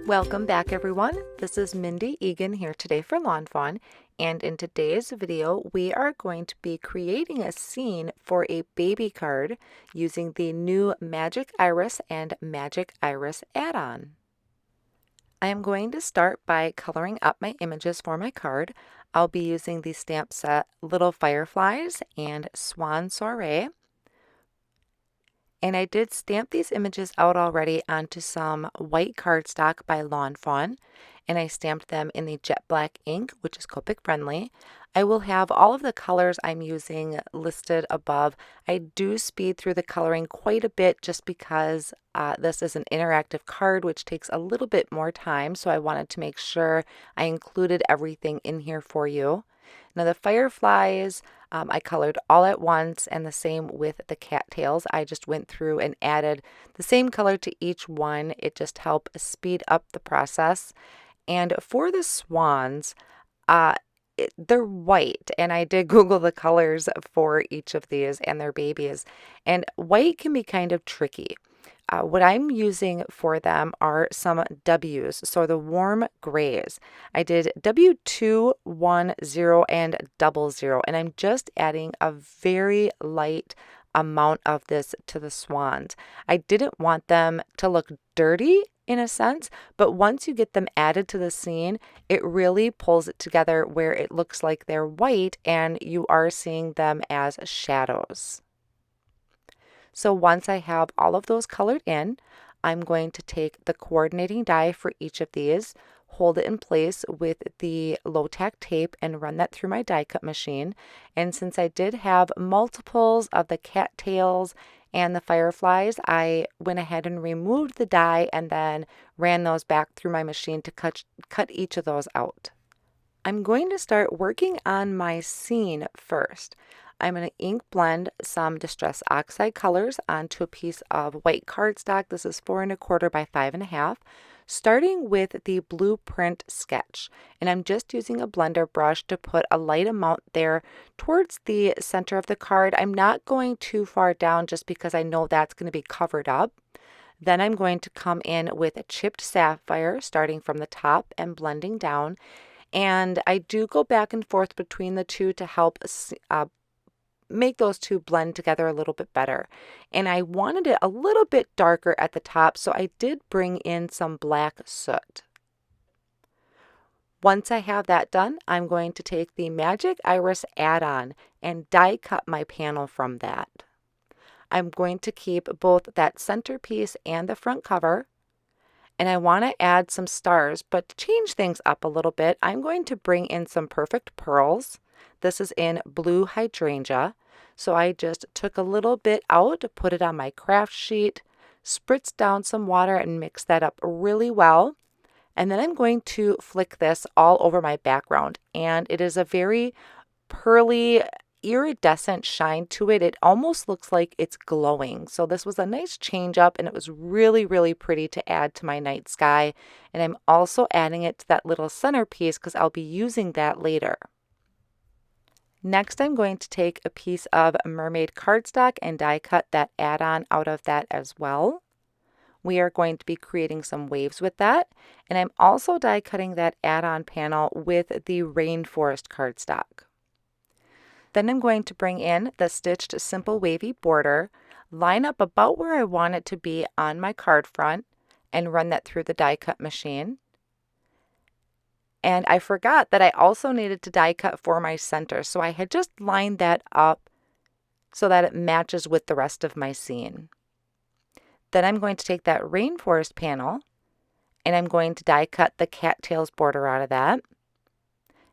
Welcome back everyone. This is Mindy Egan here today for lawnfawn, and in today's video we are going to be creating a scene for a baby card using the new Magic Iris and Magic Iris add-on. I am going to start by coloring up my images for my card. I'll be using the stamp set Little Fireflies and Swan Soirée. And I did stamp these images out already onto some white cardstock by Lawnfawn, and I stamped them in the jet black ink, which is Copic friendly. I will have all of the colors I'm using listed above. I do speed through the coloring quite a bit just because this is an interactive card, which takes a little bit more time, so I wanted to make sure I included everything in here for you. Now the fireflies, I colored all at once, and the same with the cattails. I just went through and added the same color to each one. It just helped speed up the process. And for the swans, they're white, and I did Google the colors for each of these and their babies, and white can be kind of tricky. What I'm using for them are some W's, so the warm grays. I did W2, 1, 0, and 00, and I'm just adding a very light amount of this to the swans. I didn't want them to look dirty in a sense, but once you get them added to the scene, it really pulls it together where it looks like they're white and you are seeing them as shadows. So once I have all of those colored in, I'm going to take the coordinating die for each of these, hold it in place with the low tack tape, and run that through my die cut machine. And since I did have multiples of the cattails and the fireflies, I went ahead and removed the die and then ran those back through my machine to cut each of those out. I'm going to start working on my scene first. I'm going to ink blend some Distress Oxide colors onto a piece of white cardstock. This is 4 1/4 by 5 1/2, starting with the blueprint sketch. And I'm just using a blender brush to put a light amount there towards the center of the card. I'm not going too far down just because I know that's going to be covered up. Then I'm going to come in with a chipped sapphire, starting from the top and blending down. And I do go back and forth between the two to help make those two blend together a little bit better. And I wanted it a little bit darker at the top, so I did bring in some black soot. Once I have that done, I'm going to take the Magic Iris add-on and die cut my panel from that. I'm going to keep both that centerpiece and the front cover, and I want to add some stars, but to change things up a little bit, I'm going to bring in some perfect pearls. This is in blue hydrangea. So I just took a little bit out, put it on my craft sheet, spritzed down some water and mixed that up really well. And then I'm going to flick this all over my background. And it is a very pearly, iridescent shine to it. It almost looks like it's glowing. So this was a nice change up, and it was really, really pretty to add to my night sky. And I'm also adding it to that little centerpiece because I'll be using that later. Next, I'm going to take a piece of mermaid cardstock and die cut that add-on out of that as well. We are going to be creating some waves with that, and I'm also die cutting that add-on panel with the rainforest cardstock. Then I'm going to bring in the stitched simple wavy border, line up about where I want it to be on my card front, and run that through the die cut machine. And I forgot that I also needed to die cut for my center, so I had just lined that up so that it matches with the rest of my scene. Then I'm going to take that rainforest panel, and I'm going to die cut the cattails border out of that.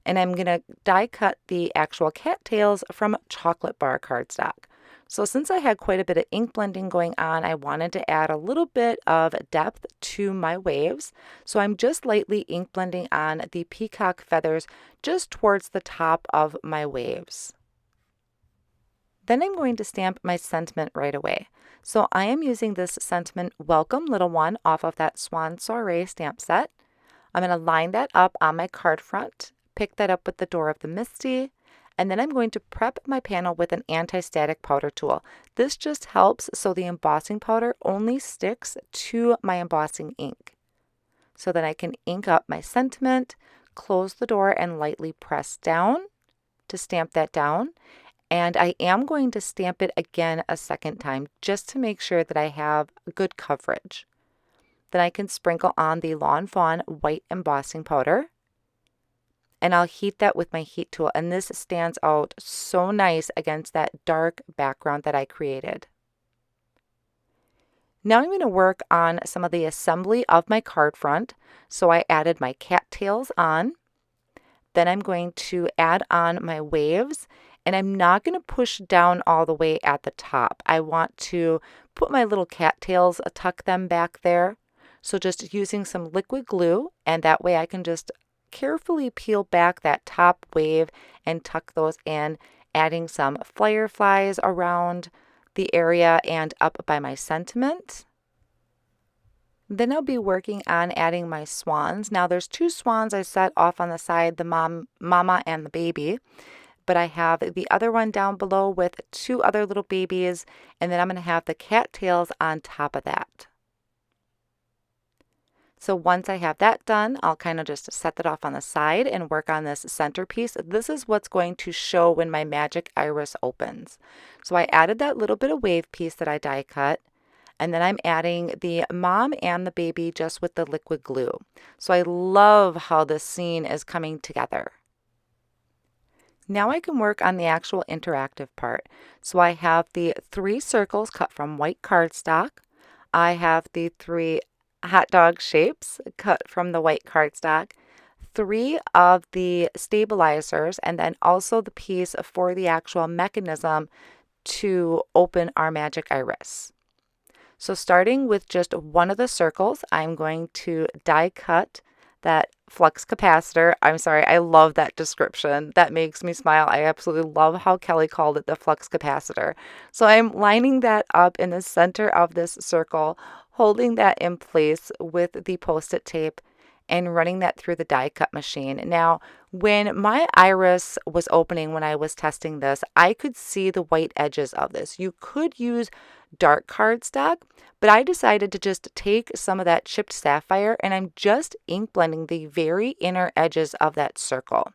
And I'm going to die cut the actual cattails from chocolate bar cardstock. So since I had quite a bit of ink blending going on, I wanted to add a little bit of depth to my waves. So I'm just lightly ink blending on the peacock feathers just towards the top of my waves. Then I'm going to stamp my sentiment right away. So I am using this sentiment Welcome Little One off of that Swan Soirée stamp set. I'm going to line that up on my card front, pick that up with the door of the MISTI, and then I'm going to prep my panel with an anti-static powder tool. This just helps so the embossing powder only sticks to my embossing ink. so that I can ink up my sentiment, close the door, and lightly press down to stamp that down. And I am going to stamp it again a second time just to make sure that I have good coverage. Then I can sprinkle on the Lawn Fawn white embossing powder, and I'll heat that with my heat tool, and this stands out so nice against that dark background that I created. Now I'm going to work on some of the assembly of my card front. So I added my cattails on. Then I'm going to add on my waves, and I'm not going to push down all the way at the top. I want to put my little cattails, tuck them back there. So just using some liquid glue, and that way I can just carefully peel back that top wave and tuck those in, adding some fireflies around the area and up by my sentiment. Then I'll be working on adding my swans. Now there's 2 swans I set off on the side, the mama and the baby, but I have the other one down below with 2 other little babies, and then I'm going to have the cattails on top of that. So once I have that done, I'll kind of just set that off on the side and work on this centerpiece. This is what's going to show when my magic iris opens. So I added that little bit of wave piece that I die cut, and then I'm adding the mom and the baby just with the liquid glue. So I love how this scene is coming together. Now I can work on the actual interactive part. So I have the 3 circles cut from white cardstock. I have the 3 hot dog shapes cut from the white cardstock, 3 of the stabilizers, and then also the piece for the actual mechanism to open our magic iris. So starting with just one of the circles, I'm going to die cut that flux capacitor. I'm sorry, I love that description. That makes me smile. I absolutely love how Kelly called it the flux capacitor. So I'm lining that up in the center of this circle, holding that in place with the Post-it tape and running that through the die cut machine. Now, when my iris was opening when I was testing this, I could see the white edges of this. You could use dark cardstock, but I decided to just take some of that chipped sapphire, and I'm just ink blending the very inner edges of that circle.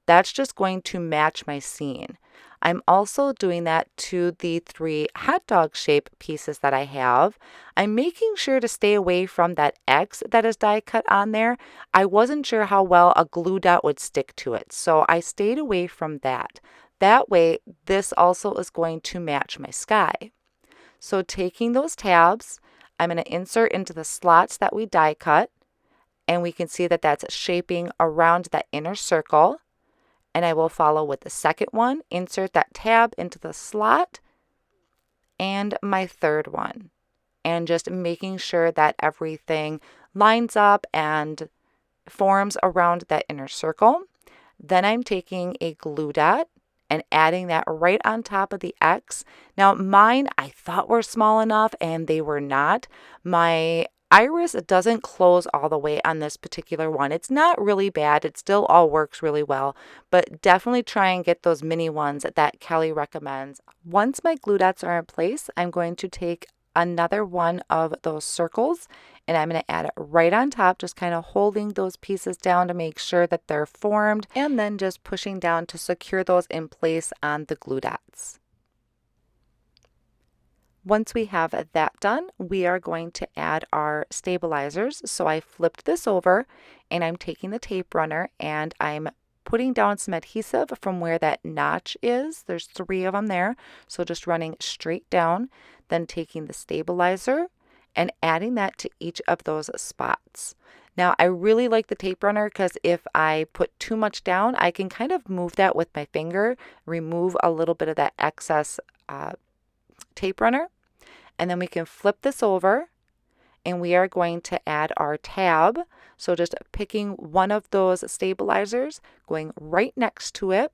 That's just going to match my scene. I'm also doing that to the 3 hot dog shape pieces that I have. I'm making sure to stay away from that X that is die cut on there. I wasn't sure how well a glue dot would stick to it, so I stayed away from that. That way, this also is going to match my sky. So taking those tabs, I'm going to insert into the slots that we die cut, and we can see that that's shaping around that inner circle. And I will follow with the second one, insert that tab into the slot, and my third one. And just making sure that everything lines up and forms around that inner circle. Then I'm taking a glue dot and adding that right on top of the X. Now mine I thought were small enough, and they were not. My iris doesn't close all the way on this particular one. It's not really bad. It still all works really well, but definitely try and get those mini ones that Kelly recommends. Once my glue dots are in place, I'm going to take another one of those circles, and I'm going to add it right on top, just kind of holding those pieces down to make sure that they're formed, and then just pushing down to secure those in place on the glue dots. Once we have that done, we are going to add our stabilizers. So I flipped this over, and I'm taking the tape runner, and I'm putting down some adhesive from where that notch is. There's 3 of them there. So just running straight down, then taking the stabilizer and adding that to each of those spots. Now, I really like the tape runner because if I put too much down, I can kind of move that with my finger, remove a little bit of that excess tape runner, and then we can flip this over, and we are going to add our tab. So just picking one of those stabilizers, going right next to it,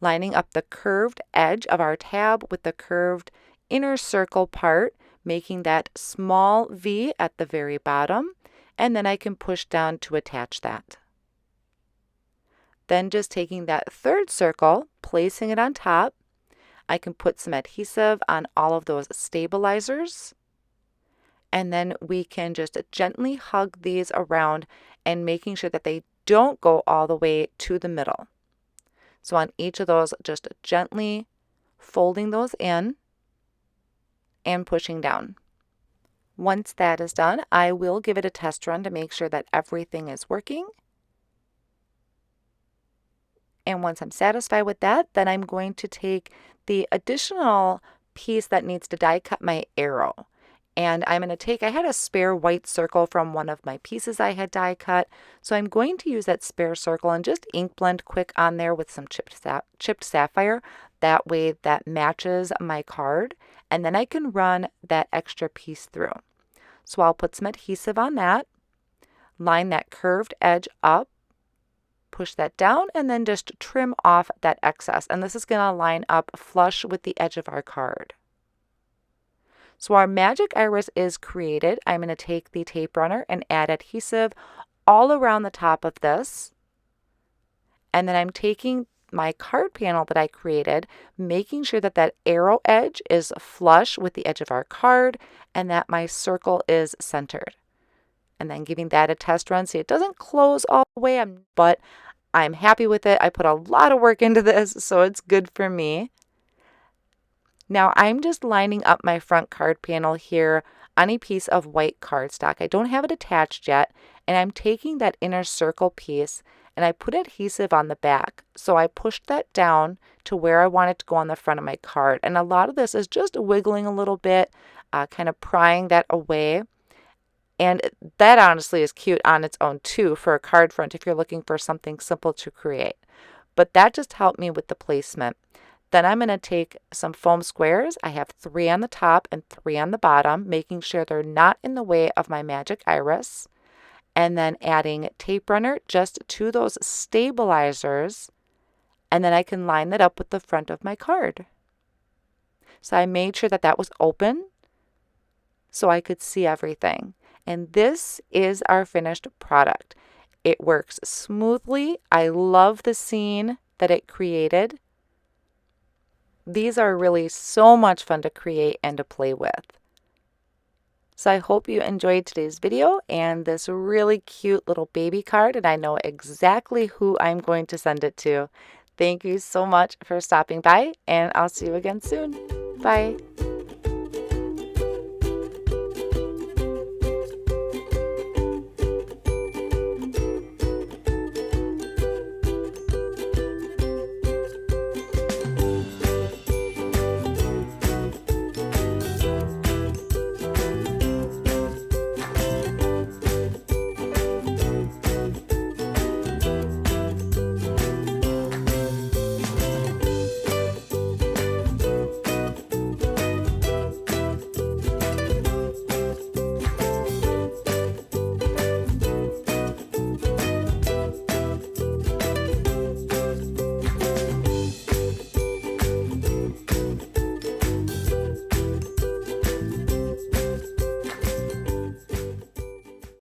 lining up the curved edge of our tab with the curved inner circle part, making that small V at the very bottom, and then I can push down to attach that. Then just taking that third circle, placing it on top, I can put some adhesive on all of those stabilizers, And then we can just gently hug these around and making sure that they don't go all the way to the middle. So on each of those, just gently folding those in and pushing down. Once that is done, I will give it a test run to make sure that everything is working. And once I'm satisfied with that, then I'm going to take the additional piece that needs to die cut my arrow. And I'm going to take, I had a spare white circle from one of my pieces I had die cut. So I'm going to use that spare circle and just ink blend quick on there with some chipped sapphire. That way that matches my card. And then I can run that extra piece through. So I'll put some adhesive on that, line that curved edge up, push that down, and then just trim off that excess. And this is going to line up flush with the edge of our card. So our magic iris is created. I'm going to take the tape runner and add adhesive all around the top of this. And then I'm taking my card panel that I created, making sure that that arrow edge is flush with the edge of our card and that my circle is centered. And then giving that a test run. See, it doesn't close all the way, but I'm happy with it. I put a lot of work into this, so it's good for me. Now I'm just lining up my front card panel here on a piece of white cardstock. I don't have it attached yet, and I'm taking that inner circle piece and I put adhesive on the back. So I pushed that down to where I want it to go on the front of my card. And a lot of this is just wiggling a little bit, kind of prying that away. And that honestly is cute on its own too for a card front if you're looking for something simple to create. But that just helped me with the placement. Then I'm going to take some foam squares. I have 3 on the top and 3 on the bottom, making sure they're not in the way of my magic iris. And then adding tape runner just to those stabilizers. And then I can line that up with the front of my card. So I made sure that that was open so I could see everything. And this is our finished product. It works smoothly. I love the scene that it created. These are really so much fun to create and to play with. So I hope you enjoyed today's video and this really cute little baby card, and I know exactly who I'm going to send it to. Thank you so much for stopping by, and I'll see you again soon. Bye.